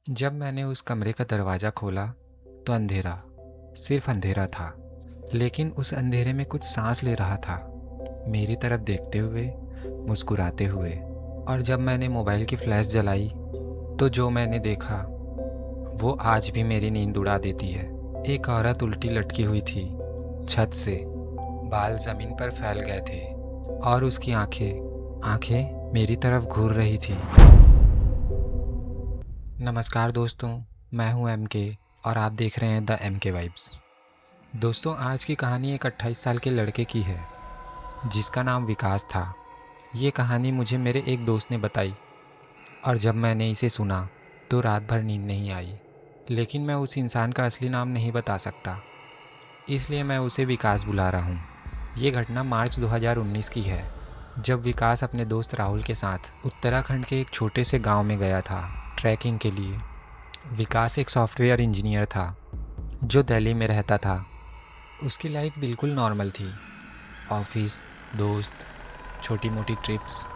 जब मैंने उस कमरे का दरवाज़ा खोला तो अंधेरा, सिर्फ अंधेरा था। लेकिन उस अंधेरे में कुछ सांस ले रहा था, मेरी तरफ देखते हुए, मुस्कुराते हुए। और जब मैंने मोबाइल की फ्लैश जलाई तो जो मैंने देखा वो आज भी मेरी नींद उड़ा देती है। एक औरत उल्टी लटकी हुई थी छत से, बाल ज़मीन पर फैल गए थे और उसकी आंखें आंखें मेरी तरफ घूर रही थी। नमस्कार दोस्तों, मैं हूं MK और आप देख रहे हैं द MK वाइब्स। दोस्तों, आज की कहानी एक 28 साल के लड़के की है जिसका नाम विकास था। ये कहानी मुझे मेरे एक दोस्त ने बताई और जब मैंने इसे सुना तो रात भर नींद नहीं आई। लेकिन मैं उस इंसान का असली नाम नहीं बता सकता, इसलिए मैं उसे विकास बुला रहा हूँ। ये घटना मार्च 2019 की है, जब विकास अपने दोस्त राहुल के साथ उत्तराखंड के एक छोटे से गांव में गया था ट्रैकिंग के लिए। विकास एक सॉफ्टवेयर इंजीनियर था जो दिल्ली में रहता था। उसकी लाइफ बिल्कुल नॉर्मल थी, ऑफिस, दोस्त, छोटी मोटी ट्रिप्स।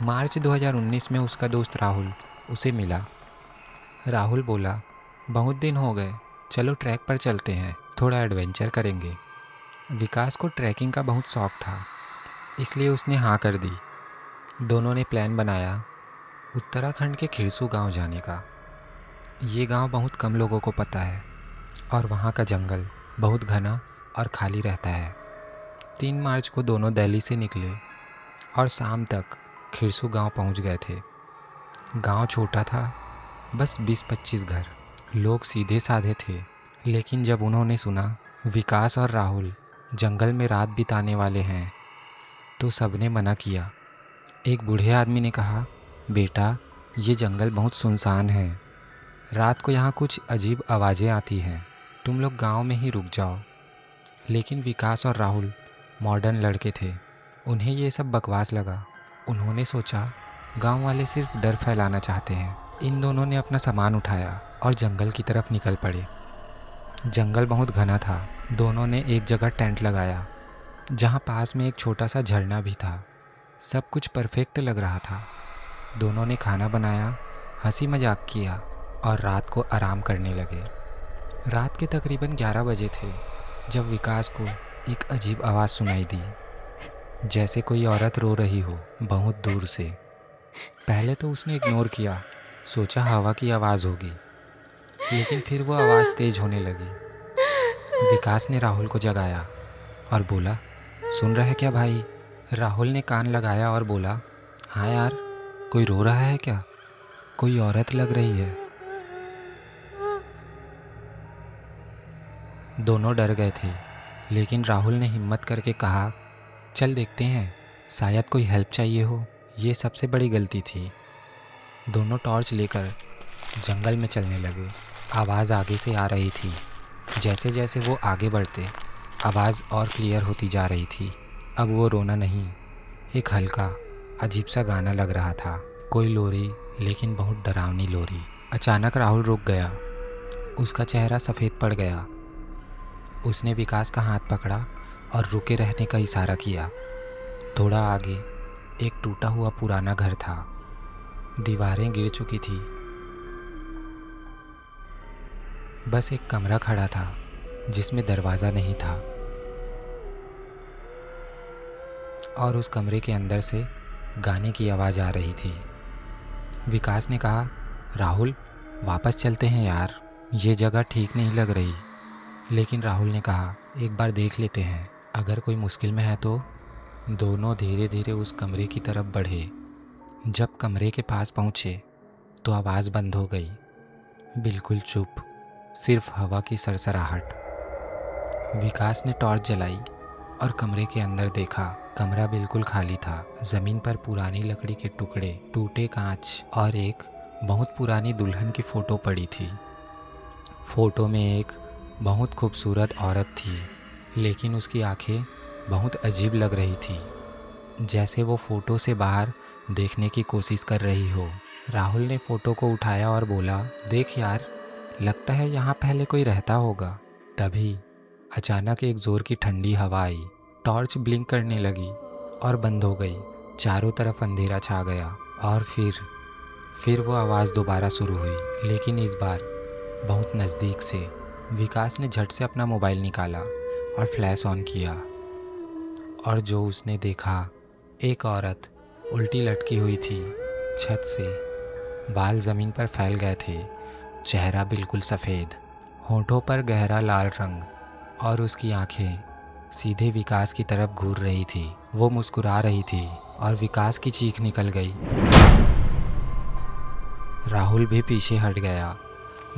मार्च 2019 में उसका दोस्त राहुल उसे मिला। राहुल बोला, बहुत दिन हो गए, चलो ट्रैक पर चलते हैं, थोड़ा एडवेंचर करेंगे। विकास को ट्रैकिंग का बहुत शौक था, इसलिए उसने हाँ कर दी। दोनों ने प्लान बनाया उत्तराखंड के खिरसू गांव जाने का। ये गांव बहुत कम लोगों को पता है और वहाँ का जंगल बहुत घना और खाली रहता है। 3 मार्च को दोनों दिल्ली से निकले और शाम तक खिरसू गांव पहुँच गए थे। गांव छोटा था, बस 20-25 घर। लोग सीधे साधे थे। लेकिन जब उन्होंने सुना विकास और राहुल जंगल में रात बिताने वाले हैं तो सबने मना किया। एक बूढ़े आदमी ने कहा, बेटा, ये जंगल बहुत सुनसान है, रात को यहाँ कुछ अजीब आवाज़ें आती हैं, तुम लोग गांव में ही रुक जाओ। लेकिन विकास और राहुल मॉडर्न लड़के थे, उन्हें ये सब बकवास लगा। उन्होंने सोचा गांव वाले सिर्फ डर फैलाना चाहते हैं। इन दोनों ने अपना सामान उठाया और जंगल की तरफ निकल पड़े। जंगल बहुत घना था। दोनों ने एक जगह टेंट लगाया जहाँ पास में एक छोटा सा झरना भी था। सब कुछ परफेक्ट लग रहा था। दोनों ने खाना बनाया, हंसी मजाक किया और रात को आराम करने लगे। रात के तकरीबन 11 बजे थे जब विकास को एक अजीब आवाज़ सुनाई दी, जैसे कोई औरत रो रही हो बहुत दूर से। पहले तो उसने इग्नोर किया, सोचा हवा की आवाज़ होगी, लेकिन फिर वो आवाज़ तेज होने लगी। विकास ने राहुल को जगाया और बोला, सुन रहे क्या भाई? राहुल ने कान लगाया और बोला, हाँ यार, कोई रो रहा है क्या? कोई औरत लग रही है। दोनों डर गए थे, लेकिन राहुल ने हिम्मत करके कहा, चल देखते हैं, शायद कोई हेल्प चाहिए हो। ये सबसे बड़ी गलती थी। दोनों टॉर्च लेकर जंगल में चलने लगे। आवाज़ आगे से आ रही थी। जैसे जैसे वो आगे बढ़ते, आवाज़ और क्लियर होती जा रही थी। अब वो रोना नहीं, एक हल्का अजीब सा गाना लग रहा था। कोई लोरी, लेकिन बहुत डरावनी लोरी। अचानक राहुल रुक गया। उसका चेहरा सफ़ेद पड़ गया। उसने विकास का हाथ पकड़ा और रुके रहने का इशारा किया। थोड़ा आगे एक टूटा हुआ पुराना घर था। दीवारें गिर चुकी थी। बस एक कमरा खड़ा था जिसमें दरवाज़ा नहीं था, और उस कमरे के अंदर से गाने की आवाज़ आ रही थी। विकास ने कहा, राहुल, वापस चलते हैं यार, ये जगह ठीक नहीं लग रही। लेकिन राहुल ने कहा, एक बार देख लेते हैं, अगर कोई मुश्किल में है तो। दोनों धीरे धीरे उस कमरे की तरफ बढ़े। जब कमरे के पास पहुँचे तो आवाज़ बंद हो गई। बिल्कुल चुप, सिर्फ हवा की सरसराहट। विकास ने टॉर्च जलाई और कमरे के अंदर देखा। कमरा बिल्कुल खाली था। ज़मीन पर पुरानी लकड़ी के टुकड़े, टूटे कांच और एक बहुत पुरानी दुल्हन की फ़ोटो पड़ी थी। फ़ोटो में एक बहुत खूबसूरत औरत थी, लेकिन उसकी आंखें बहुत अजीब लग रही थी, जैसे वो फ़ोटो से बाहर देखने की कोशिश कर रही हो। राहुल ने फ़ोटो को उठाया और बोला, देख यार, लगता है यहाँ पहले कोई रहता होगा। तभी अचानक एक ज़ोर की ठंडी हवा आई। टॉर्च ब्लिंक करने लगी और बंद हो गई। चारों तरफ अंधेरा छा गया और फिर वो आवाज़ दोबारा शुरू हुई, लेकिन इस बार बहुत नज़दीक से। विकास ने झट से अपना मोबाइल निकाला और फ्लैश ऑन किया, और जो उसने देखा, एक औरत उल्टी लटकी हुई थी छत से। बाल ज़मीन पर फैल गए थे, चेहरा बिल्कुल सफ़ेद, होठों पर गहरा लाल रंग, और उसकी आंखें सीधे विकास की तरफ घूर रही थी। वो मुस्कुरा रही थी और विकास की चीख निकल गई। राहुल भी पीछे हट गया।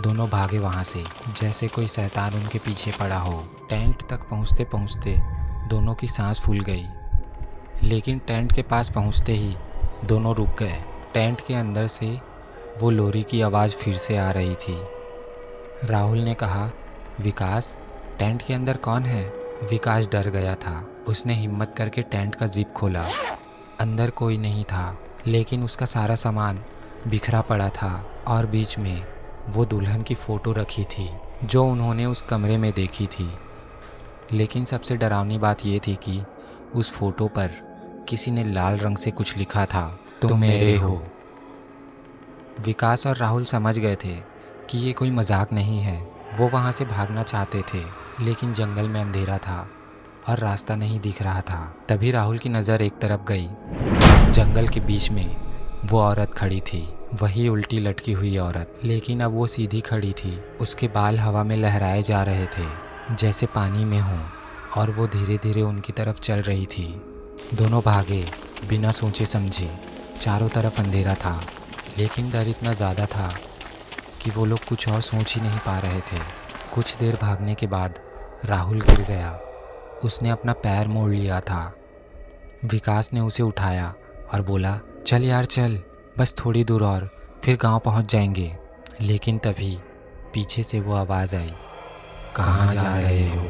दोनों भागे वहाँ से, जैसे कोई शैतान उनके पीछे पड़ा हो। टेंट तक पहुँचते पहुँचते दोनों की सांस फूल गई, लेकिन टेंट के पास पहुँचते ही दोनों रुक गए। टेंट के अंदर से वो लोरी की आवाज़ फिर से आ रही थी। राहुल ने कहा, विकास, टेंट के अंदर कौन है? विकास डर गया था। उसने हिम्मत करके टेंट का जिप खोला। अंदर कोई नहीं था, लेकिन उसका सारा सामान बिखरा पड़ा था, और बीच में वो दुल्हन की फ़ोटो रखी थी जो उन्होंने उस कमरे में देखी थी। लेकिन सबसे डरावनी बात ये थी कि उस फोटो पर किसी ने लाल रंग से कुछ लिखा था, तुम मेरे हो। विकास और राहुल समझ गए थे कि ये कोई मजाक नहीं है। वो वहाँ से भागना चाहते थे, लेकिन जंगल में अंधेरा था और रास्ता नहीं दिख रहा था। तभी राहुल की नज़र एक तरफ गई। जंगल के बीच में वो औरत खड़ी थी, वही उल्टी लटकी हुई औरत, लेकिन अब वो सीधी खड़ी थी। उसके बाल हवा में लहराए जा रहे थे, जैसे पानी में हों, और वो धीरे धीरे उनकी तरफ चल रही थी। दोनों भागे बिना सोचे समझे। चारों तरफ अंधेरा था, लेकिन डर इतना ज़्यादा था कि वो लोग कुछ और सोच ही नहीं पा रहे थे। कुछ देर भागने के बाद राहुल गिर गया। उसने अपना पैर मोड़ लिया था। विकास ने उसे उठाया और बोला, चल यार चल, बस थोड़ी दूर और, फिर गांव पहुंच जाएंगे। लेकिन तभी पीछे से वो आवाज़ आई, कहाँ जा रहे हो?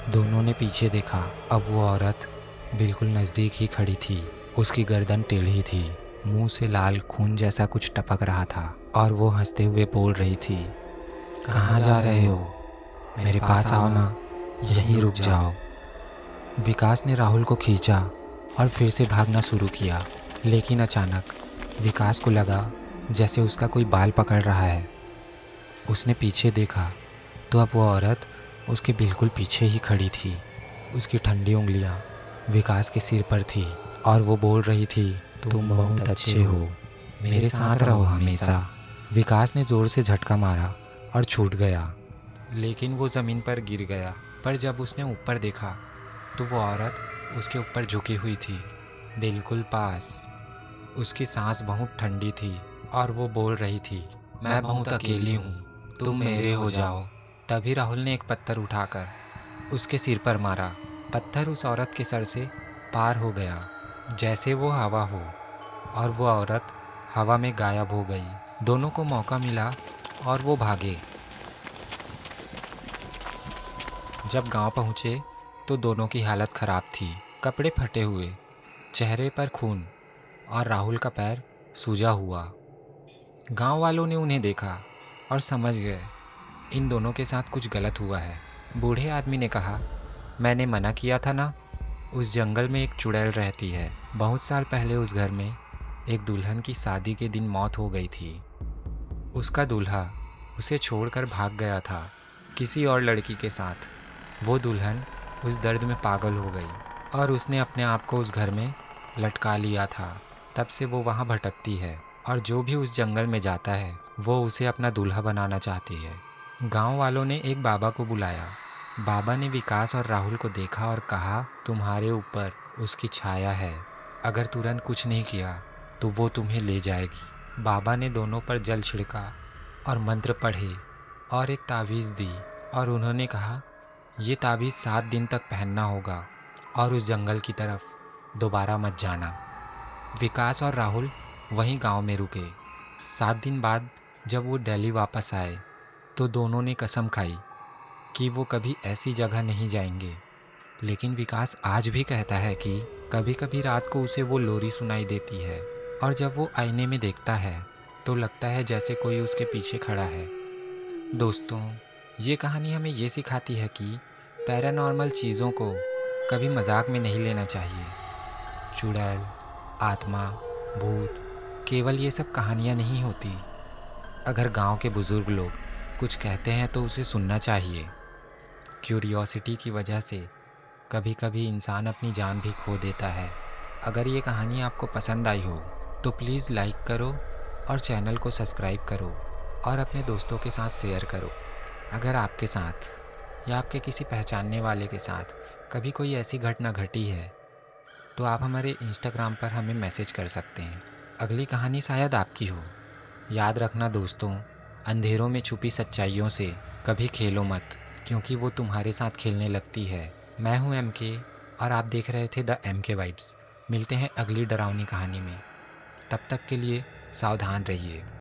दोनों ने पीछे देखा। अब वो औरत बिल्कुल नज़दीक ही खड़ी थी। उसकी गर्दन टेढ़ी थी, मुंह से लाल खून जैसा कुछ टपक रहा था, और वो हंसते हुए बोल रही थी, कहाँ जा रहे हो? मेरे पास आओ ना, यहीं रुक जाओ। विकास ने राहुल को खींचा और फिर से भागना शुरू किया, लेकिन अचानक विकास को लगा जैसे उसका कोई बाल पकड़ रहा है। उसने पीछे देखा तो अब वो औरत उसके बिल्कुल पीछे ही खड़ी थी। उसकी ठंडी उंगलियां विकास के सिर पर थी, और वो बोल रही थी, तुम बहुत अच्छे हो, मेरे साथ रहो हमेशा। विकास ने ज़ोर से झटका मारा और छूट गया, लेकिन वो ज़मीन पर गिर गया। पर जब उसने ऊपर देखा तो वो औरत उसके ऊपर झुकी हुई थी, बिल्कुल पास। उसकी सांस बहुत ठंडी थी, और वो बोल रही थी, मैं बहुत अकेली हूँ, तुम मेरे हो जाओ। तभी राहुल ने एक पत्थर उठाकर उसके सिर पर मारा। पत्थर उस औरत के सर से पार हो गया, जैसे वो हवा हो, और वो औरत हवा में गायब हो गई। दोनों को मौका मिला और वो भागे। जब गांव पहुँचे तो दोनों की हालत ख़राब थी, कपड़े फटे हुए, चेहरे पर खून, और राहुल का पैर सूजा हुआ। गांव वालों ने उन्हें देखा और समझ गए इन दोनों के साथ कुछ गलत हुआ है। बूढ़े आदमी ने कहा, मैंने मना किया था ना। उस जंगल में एक चुड़ैल रहती है। बहुत साल पहले उस घर में एक दुल्हन की शादी के दिन मौत हो गई थी। उसका दूल्हा उसे छोड़कर भाग गया था किसी और लड़की के साथ। वो दुल्हन उस दर्द में पागल हो गई और उसने अपने आप को उस घर में लटका लिया था। तब से वो वहाँ भटकती है, और जो भी उस जंगल में जाता है वो उसे अपना दूल्हा बनाना चाहती है। गांव वालों ने एक बाबा को बुलाया। बाबा ने विकास और राहुल को देखा और कहा, तुम्हारे ऊपर उसकी छाया है, अगर तुरंत कुछ नहीं किया तो वो तुम्हें ले जाएगी। बाबा ने दोनों पर जल छिड़का और मंत्र पढ़े और एक तावीज़ दी, और उन्होंने कहा, ये तावीज़ 7 दिन तक पहनना होगा और उस जंगल की तरफ दोबारा मत जाना। विकास और राहुल वहीं गांव में रुके। 7 दिन बाद जब वो दिल्ली वापस आए तो दोनों ने कसम खाई कि वो कभी ऐसी जगह नहीं जाएंगे। लेकिन विकास आज भी कहता है कि कभी कभी रात को उसे वो लोरी सुनाई देती है, और जब वो आईने में देखता है तो लगता है जैसे कोई उसके पीछे खड़ा है। दोस्तों, ये कहानी हमें ये सिखाती है कि पैरानॉर्मल चीज़ों को कभी मजाक में नहीं लेना चाहिए। चुड़ैल, आत्मा, भूत केवल ये सब कहानियाँ नहीं होती। अगर गांव के बुज़ुर्ग लोग कुछ कहते हैं तो उसे सुनना चाहिए। क्यूरियोसिटी की वजह से कभी कभी इंसान अपनी जान भी खो देता है। अगर ये कहानी आपको पसंद आई हो तो प्लीज़ लाइक करो और चैनल को सब्सक्राइब करो और अपने दोस्तों के साथ शेयर करो। अगर आपके साथ या आपके किसी पहचानने वाले के साथ कभी कोई ऐसी घटना घटी है तो आप हमारे इंस्टाग्राम पर हमें मैसेज कर सकते हैं। अगली कहानी शायद आपकी हो। याद रखना दोस्तों, अंधेरों में छुपी सच्चाइयों से कभी खेलो मत, क्योंकि वो तुम्हारे साथ खेलने लगती है। मैं हूँ MK और आप देख रहे थे द MK वाइब्स। मिलते हैं अगली डरावनी कहानी में। तब तक के लिए सावधान रहिए।